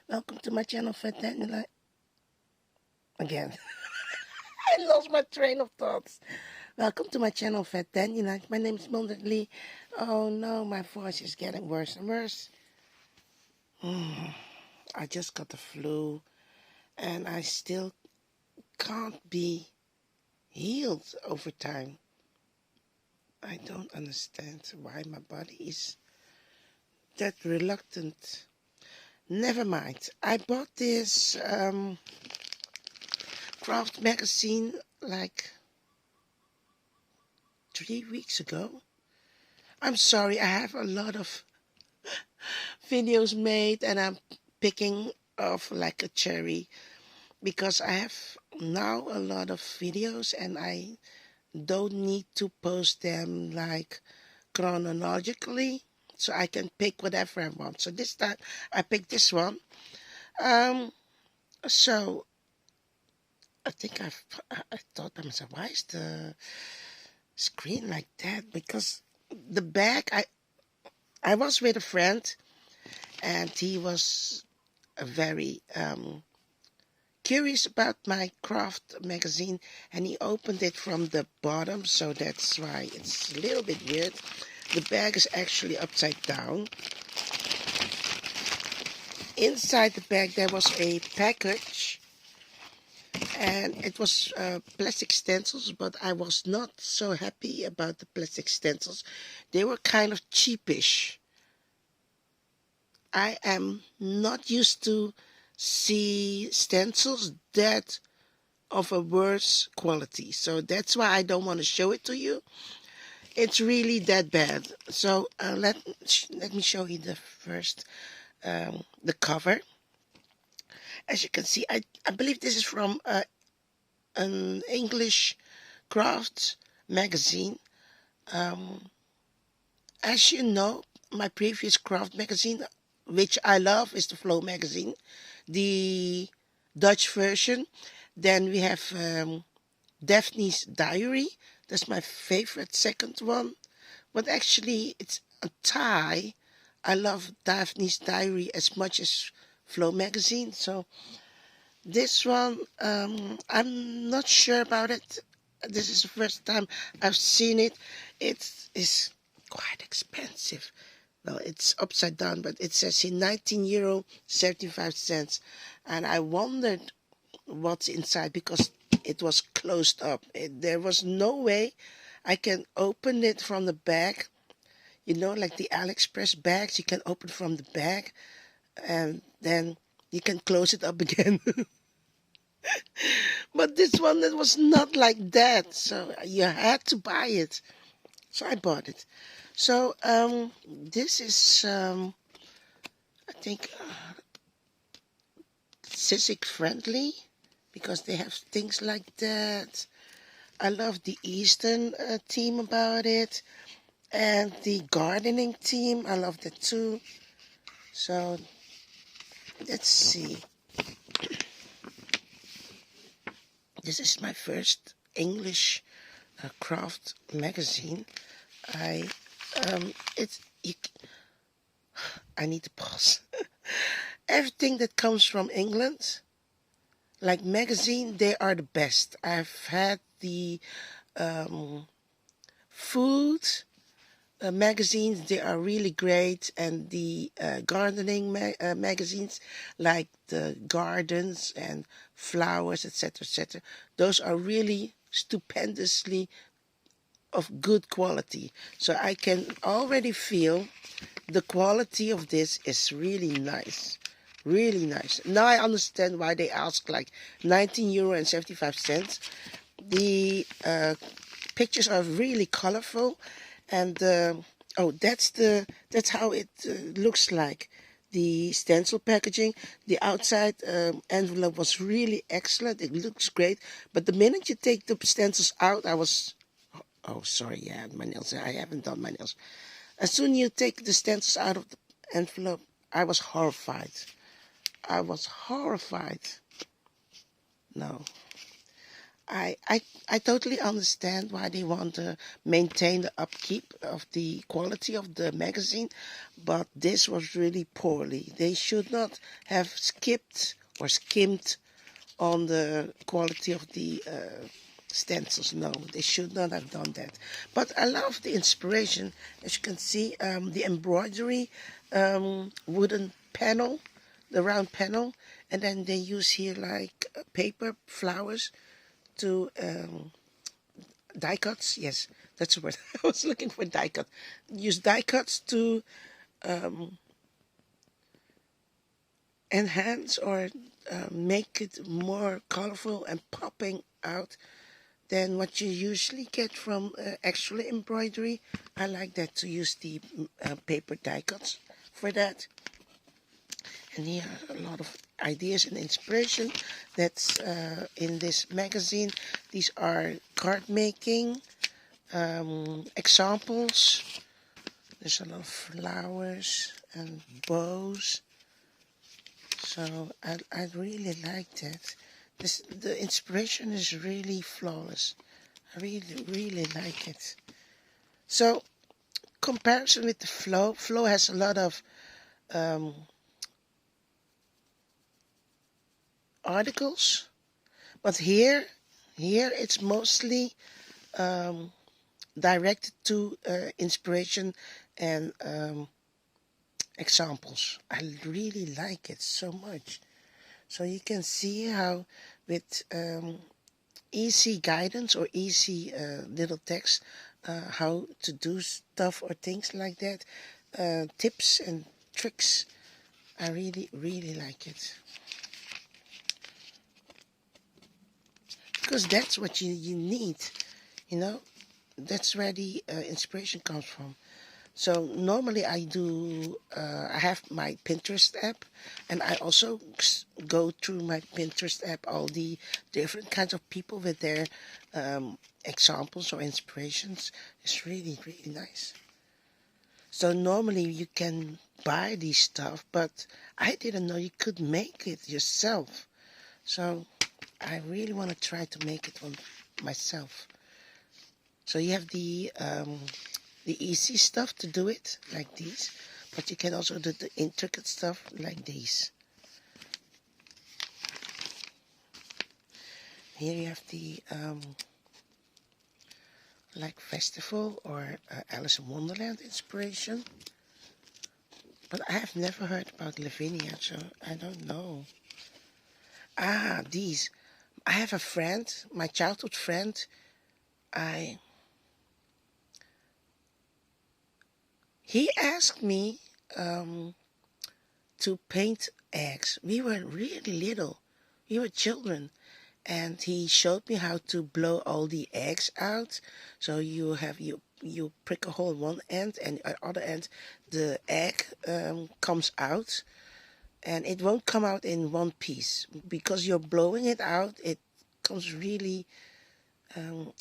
Welcome to my channel, Dandelions. Again, I lost my train of thoughts. Welcome to my channel, Dandelions. My name is Mildred Lee. Oh no, my voice is getting worse and worse. I just got the flu, and I still can't be healed over time. I don't understand why my body is that reluctant. Never mind. I bought this craft magazine like 3 weeks ago. I'm sorry, I have a lot of videos made and I'm picking off like a cherry because I have now a lot of videos and I don't need to post them like chronologically, so I can pick whatever I want. So this time I picked this one. So I think I thought to myself, why is the screen like that? Because the bag, I was with a friend and he was very curious about my craft magazine and he opened it from the bottom, so that's why it's a little bit weird. The bag is actually upside down. Inside the bag there was a package and it was plastic stencils, but I was not so happy about the plastic stencils. They were kind of cheapish. I am not used to see stencils that of a worse quality, so that's why I don't want to show it to you. It's really that bad. So let me show you the first the cover. As you can see, I believe this is from an English craft magazine. As you know, my previous craft magazine, which I love, is the Flow magazine, the Dutch version. Then we have Daphne's Diary. That's my favorite second one. But actually, it's a tie. I love Daphne's Diary as much as Flow magazine. So this one, I'm not sure about it. This is the first time I've seen it. It is quite expensive. Well, it's upside down, but it says here €19, 75 cents. And I wondered what's inside because it was closed up. There was no way I can open it from the bag. You know, like the AliExpress bags, you can open from the bag and then you can close it up again. But this one, it was not like that. So you had to buy it. So I bought it. So this is, I think, Sissy friendly because they have things like that. I love the Eastern theme about it. And the gardening theme, I love that too. So let's see. This is my first English craft magazine. I need to pause. Everything that comes from England, like magazine, they are the best. I've had the food magazines, they are really great, and the gardening magazines like the gardens and flowers, etc., etc., those are really stupendously of good quality. So I can already feel the quality of this is really nice. Really nice. Now I understand why they ask like €19 and 75 cents. The pictures are really colorful, and oh, that's how it looks like. The stencil packaging, the outside envelope was really excellent. It looks great, but the minute you take the stencils out, oh sorry, yeah, my nails. I haven't done my nails. As soon as you take the stencils out of the envelope, I was horrified. I was horrified. No. I totally understand why they want to maintain the upkeep of the quality of the magazine, but this was really poorly. They should not have skipped or skimmed on the quality of the stencils. No, they should not have done that. But I love the inspiration. As you can see, the embroidery wooden panel, the round panel, and then they use here like paper flowers to die cuts. Yes, that's the word. I was looking for die cut. Use die cuts to enhance or make it more colorful and popping out than what you usually get from actual embroidery. I like that, to use the paper die cuts for that. And here are a lot of ideas and inspiration that's in this magazine. These are card making examples. There's a lot of flowers and bows. So I really like that. The inspiration is really flawless. I really like it. So, comparison with the Flow. Flow has a lot of articles, but here it's mostly directed to inspiration and examples. I really like it so much. So you can see how with easy guidance or easy little text, how to do stuff or things like that, tips and tricks. I really like it. Because that's what you need, you know. That's where the inspiration comes from. So normally I have my Pinterest app, and I also go through my Pinterest app, all the different kinds of people with their examples or inspirations. It's really nice. So normally you can buy these stuff, but I didn't know you could make it yourself. So I really want to try to make it on myself. So you have the easy stuff to do it, like these, but you can also do the intricate stuff like these. Here you have the like festival or Alice in Wonderland inspiration, but I have never heard about Lavinia, so I don't know. These. I have a friend, my childhood friend. He asked me to paint eggs. We were really little. We were children. And he showed me how to blow all the eggs out. So you prick a hole in one end, and at the other end the egg comes out. And it won't come out in one piece. Because you're blowing it out, it comes really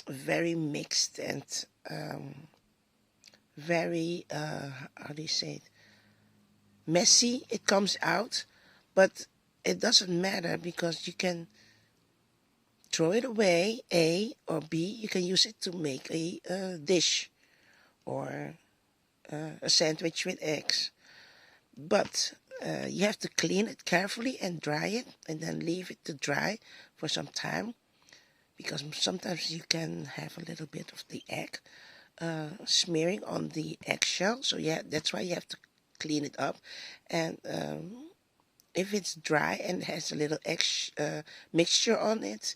very mixed and very, how do you say it, messy. It comes out, but it doesn't matter because you can throw it away, A, or B, you can use it to make a dish or a sandwich with eggs. But you have to clean it carefully and dry it, and then leave it to dry for some time, because sometimes you can have a little bit of the egg smearing on the eggshell. So yeah, that's why you have to clean it up. And if it's dry and has a little egg mixture on it,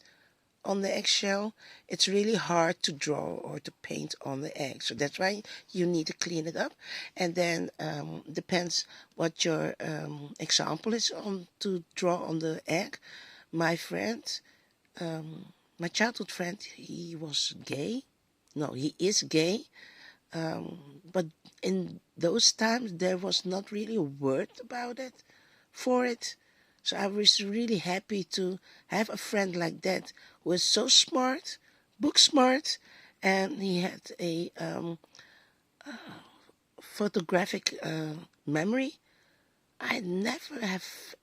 on the eggshell, it's really hard to draw or to paint on the egg. So that's why you need to clean it up. And then depends what your example is on to draw on the egg. My friend, my childhood friend, he was gay. No, he is gay. But in those times, there was not really a word about it, for it. So I was really happy to have a friend like that who was so smart, book smart, and he had a photographic memory. I never have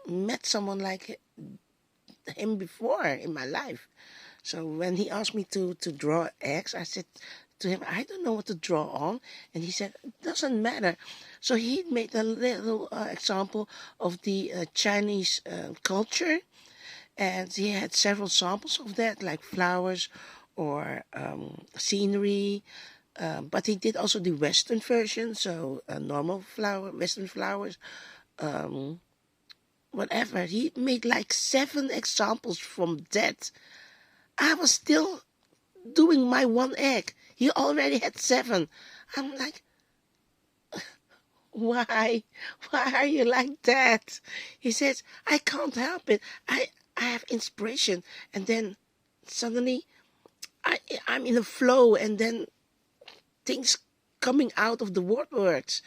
met someone like him before in my life. So when he asked me to draw eggs, I said to him, I don't know what to draw on. And he said, it doesn't matter. So he made a little example of the Chinese culture. And he had several samples of that, like flowers or scenery. But he did also the Western version, so normal flower, Western flowers, um, whatever. He made like 7 examples from that. I was still doing my 1 egg. He already had 7. I'm like, why? Why are you like that? He says, I can't help it. I have inspiration. And then suddenly I'm in a flow, and then things coming out of the words.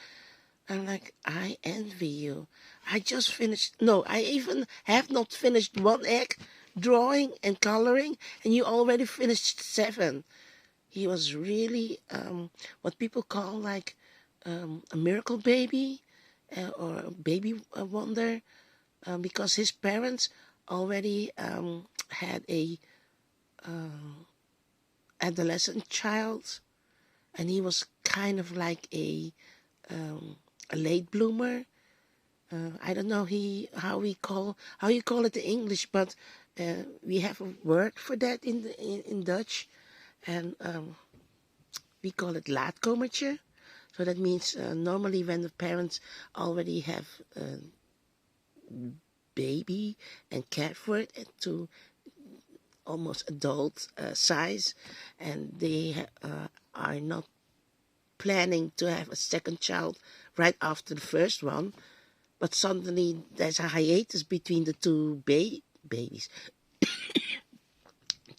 I'm like, I envy you. I just finished, no, I even have not finished 1 egg drawing and coloring, and you already finished 7. He was really what people call like a miracle baby or a baby wonder, because his parents already had a adolescent child, and he was kind of like a late bloomer. I don't know how you call it in English, but we have a word for that in Dutch, and we call it laatkomertje. So that means normally when the parents already have a baby and care for it to almost adult size, and they are not planning to have a second child right after the first one, but suddenly there's a hiatus between the 2 babies,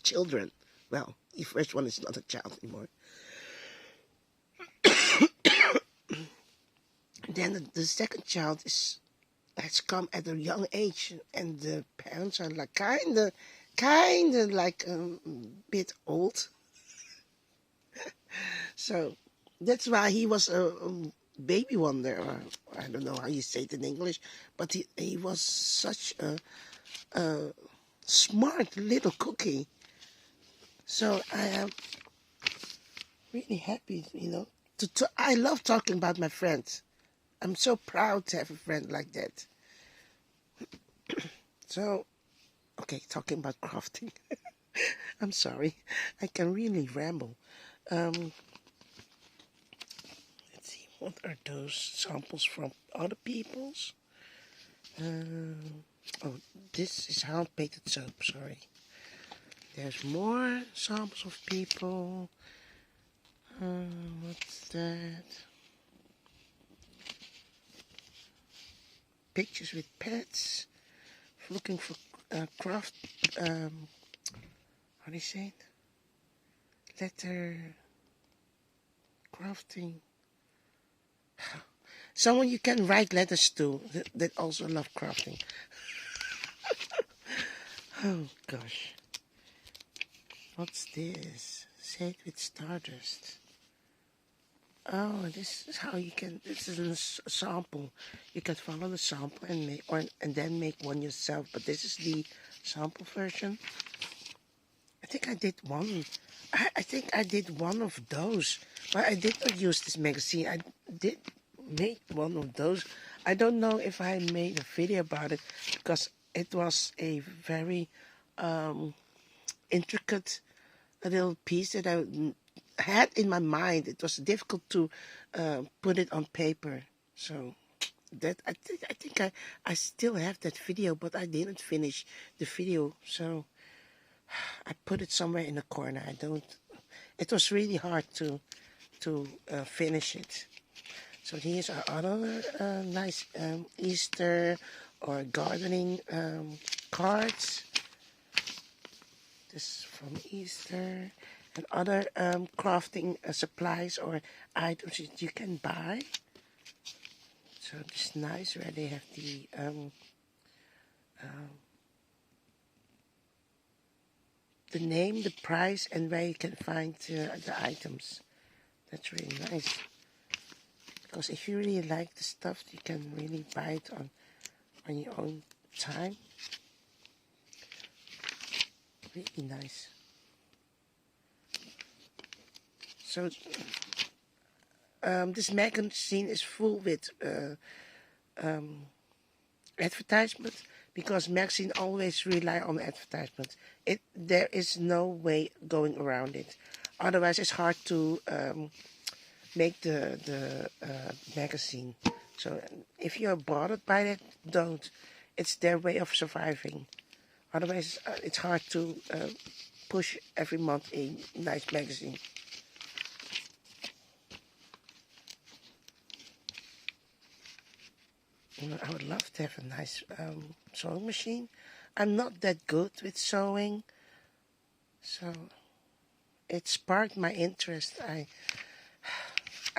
children. Well, the first one is not a child anymore. Then the second child has come at a young age, and the parents are like kind of like a bit old. So that's why he was a baby wonder, or I don't know how you say it in English, but he was such a smart little cookie. So I am really happy, I love talking about my friends. I'm so proud to have a friend like that. So, okay, talking about crafting. I'm sorry, I can really ramble. Let's see, what are those samples from other people's? Oh, this is hand-painted soap, sorry. There's more samples of people. What's that? Pictures with pets. Looking for craft. How do you say it? Letter crafting. Someone you can write letters to that also love crafting. Oh gosh. What's this? Say it with stardust. Oh, this is how you can. This is a sample. You can follow the sample and and then make one yourself. But this is the sample version. I think I did one. I think I did one of those, but I did not use this magazine. I did make one of those. I don't know if I made a video about it because it was a very intricate little piece that I had in my mind. It was difficult to put it on paper. So that I think I still have that video, but I didn't finish the video. So I put it somewhere in a corner. I don't. It was really hard to finish it. So here's our other nice Easter or gardening cards. This is from Easter, and other crafting supplies or items that you can buy. So this is nice where they have the name, the price, and where you can find the items. That's really nice. Because if you really like the stuff, you can really buy it on your own time. Really nice. So this magazine is full with advertisement, because magazine always rely on advertisement. There is no way going around it. Otherwise, it's hard to make the magazine. So if you're bothered by that, don't. It's their way of surviving. Otherwise, it's hard to push every month a nice magazine. I would love to have a nice sewing machine. I'm not that good with sewing, so it sparked my interest. I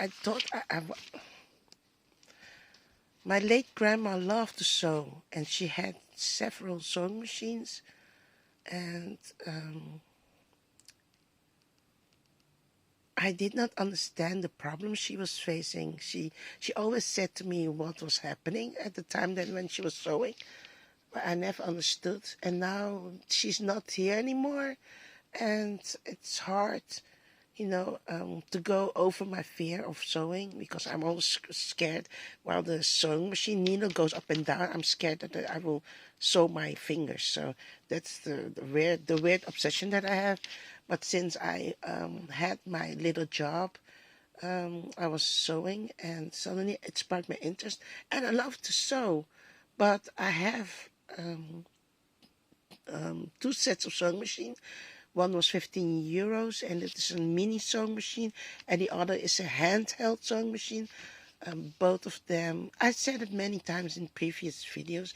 thought my late grandma loved to sew, and she had several sewing machines, and I did not understand the problem she was facing. She always said to me what was happening at the time that when she was sewing, but I never understood. And now she's not here anymore, and it's hard, to go over my fear of sewing, because I'm always scared while the sewing machine needle goes up and down. I'm scared that I will sew my fingers. So that's the weird obsession that I have. But since I had my little job, I was sewing, and suddenly it sparked my interest. And I love to sew, but I have two sets of sewing machine. One was €15, and it is a mini sewing machine, and the other is a handheld sewing machine. Both of them, I said it many times in previous videos,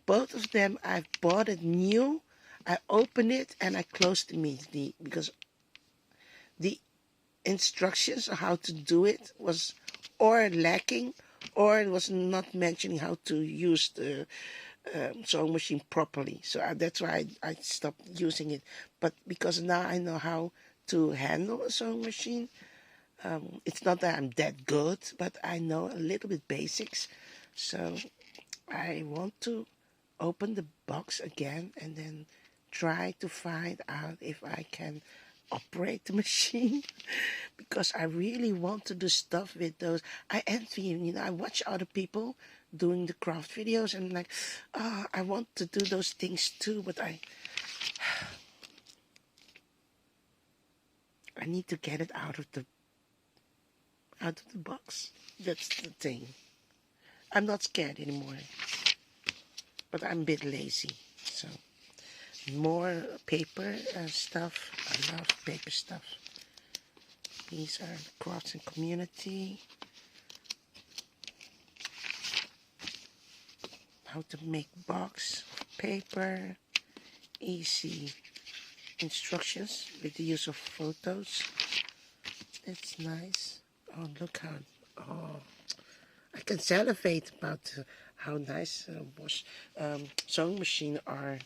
both of them I've bought it new. I opened it and I closed immediately, because the instructions on how to do it was or lacking, or it was not mentioning how to use the sewing machine properly. So that's why I stopped using it. But because now I know how to handle a sewing machine, it's not that I'm that good, but I know a little bit basics. So I want to open the box again and then try to find out if I can operate the machine, because I really want to do stuff with those. I envy, I watch other people doing the craft videos, and like, I want to do those things too, but I need to get it out of the box. That's the thing. I'm not scared anymore, but I'm a bit lazy. So more paper stuff. I love paper stuff. These are crafts and community. How to make box of paper. Easy instructions with the use of photos. It's nice. Oh, look how. Oh, I can salivate about how nice sewing machine are.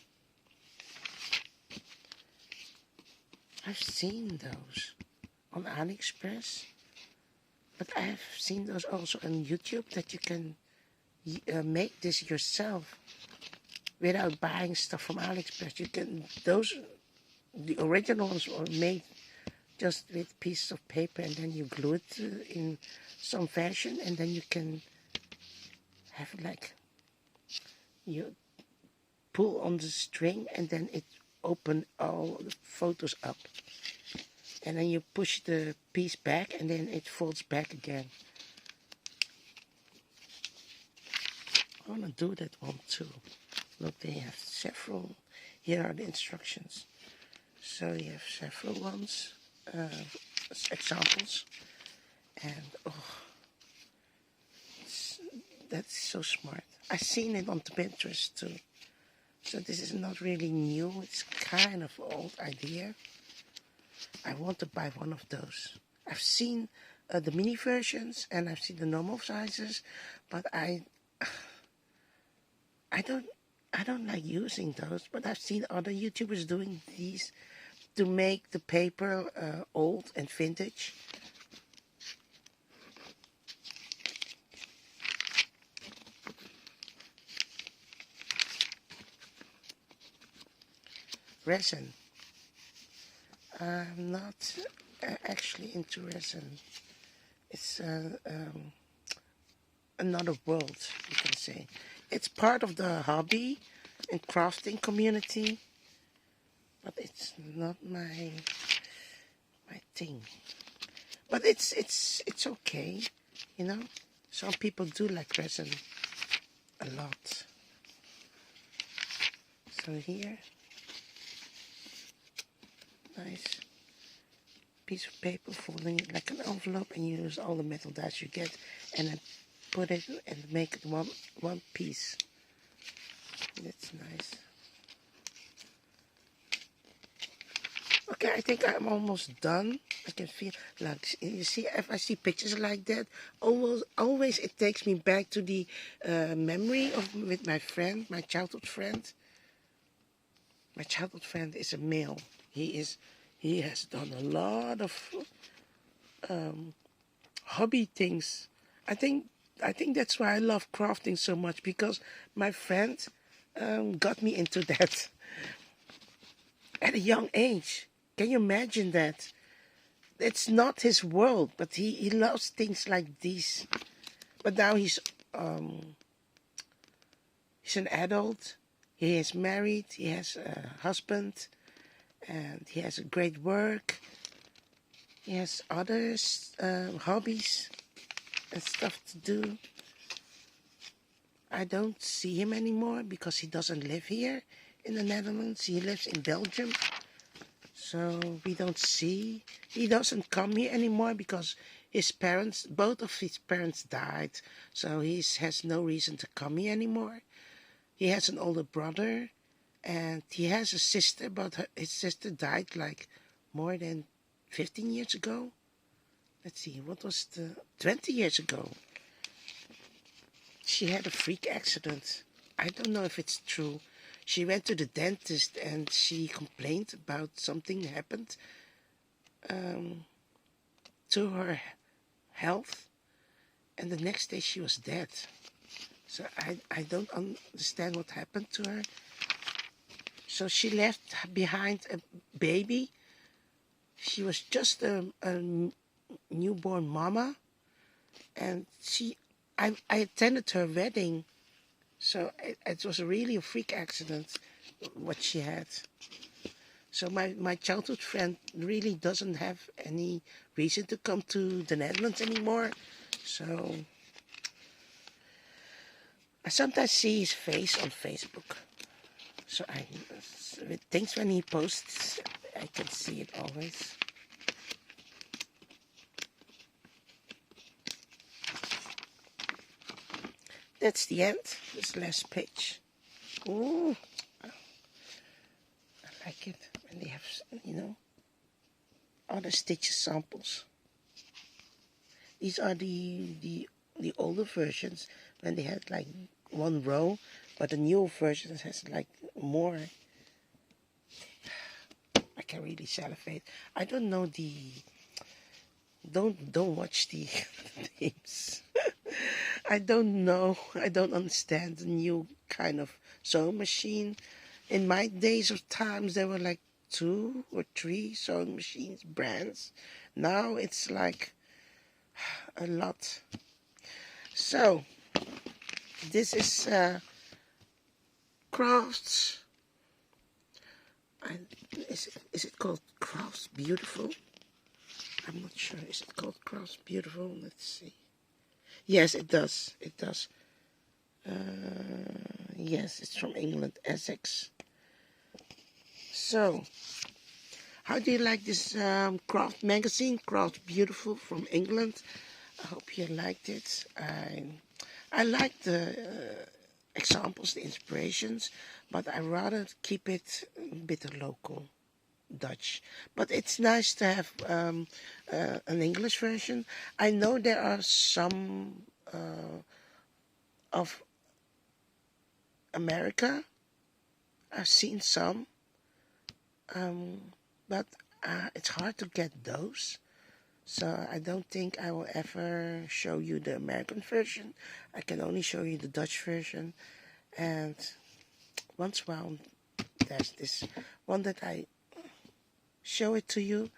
I've seen those on AliExpress, but I have seen those also on YouTube, that you can make this yourself without buying stuff from AliExpress. You can, the original ones were made just with pieces of paper, and then you glue it in some fashion, and then you can have you pull on the string, and then it open all the photos up, and then you push the piece back, and then it folds back again. I want to do that one too. Look, they have several. Here are the instructions. So you have several ones, examples, and that's so smart. I've seen it on Pinterest too. So this is not really new. It's kind of an old idea. I want to buy one of those. I've seen the mini versions, and I've seen the normal sizes, but I don't like using those. But I've seen other YouTubers doing these to make the paper old and vintage. Resin. I'm not actually into resin. It's another world, you can say. It's part of the hobby and crafting community, but it's not my thing. But it's okay, you know. Some people do like resin a lot. So here, nice piece of paper, folding it like an envelope, and you use all the metal dies you get, and then put it and make it one piece. That's nice. Okay, I think I'm almost done. I can feel, like, you see, if I see pictures like that, always it takes me back to the memory of with my friend, my childhood friend. My childhood friend is a male. He has done a lot of hobby things. I think that's why I love crafting so much, because my friend got me into that at a young age. Can you imagine that? It's not his world, but he loves things like these. But now he's an adult. He is married. He has a husband, and he has a great work. He has other hobbies and stuff to do. I don't see him anymore because he doesn't live here in the Netherlands. He lives in Belgium. So we don't see. He doesn't come here anymore because both of his parents died. So he has no reason to come here anymore. He has an older brother and he has a sister, but his sister died like more than 15 years ago. Let's see, 20 years ago. She had a freak accident. I don't know if it's true. She went to the dentist and she complained about something happened to her health. And the next day she was dead. So I don't understand what happened to her. So she left behind a baby. She was just a newborn mama. And I attended her wedding. So it was really a freak accident, what she had. So my childhood friend really doesn't have any reason to come to the Netherlands anymore. So I sometimes see his face on Facebook. So with things when he posts, I can see it always. That's the end. This last page. Ooh, I like it when they have, other stitches samples. These are the older versions when they had like one row, but the newer versions has like more. I can really salivate. I don't know don't watch the names. I don't know. I don't understand the new kind of sewing machine. In my days of times, there were like 2 or 3 sewing machines brands. Now it's like a lot. So this is crafts. Is it called Crafts Beautiful? I'm not sure. Is it called Crafts Beautiful? Let's see. Yes, it does. It does. Yes, it's from England, Essex. So, how do you like this craft magazine, Craft Beautiful from England? I hope you liked it. I like the examples, the inspirations, but I rather keep it a bit local. Dutch, but it's nice to have an English version. I know there are some of America. I've seen some, but it's hard to get those. So I don't think I will ever show you the American version. I can only show you the Dutch version. And once in a while, there's this one that I show it to you,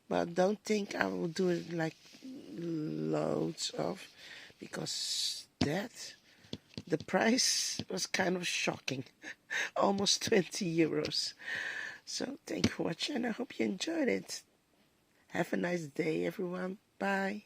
but don't think I will do it like loads of, because the price was kind of shocking. Almost 20 euros. So thank you for watching. I hope you enjoyed it. Have a nice day, everyone. Bye.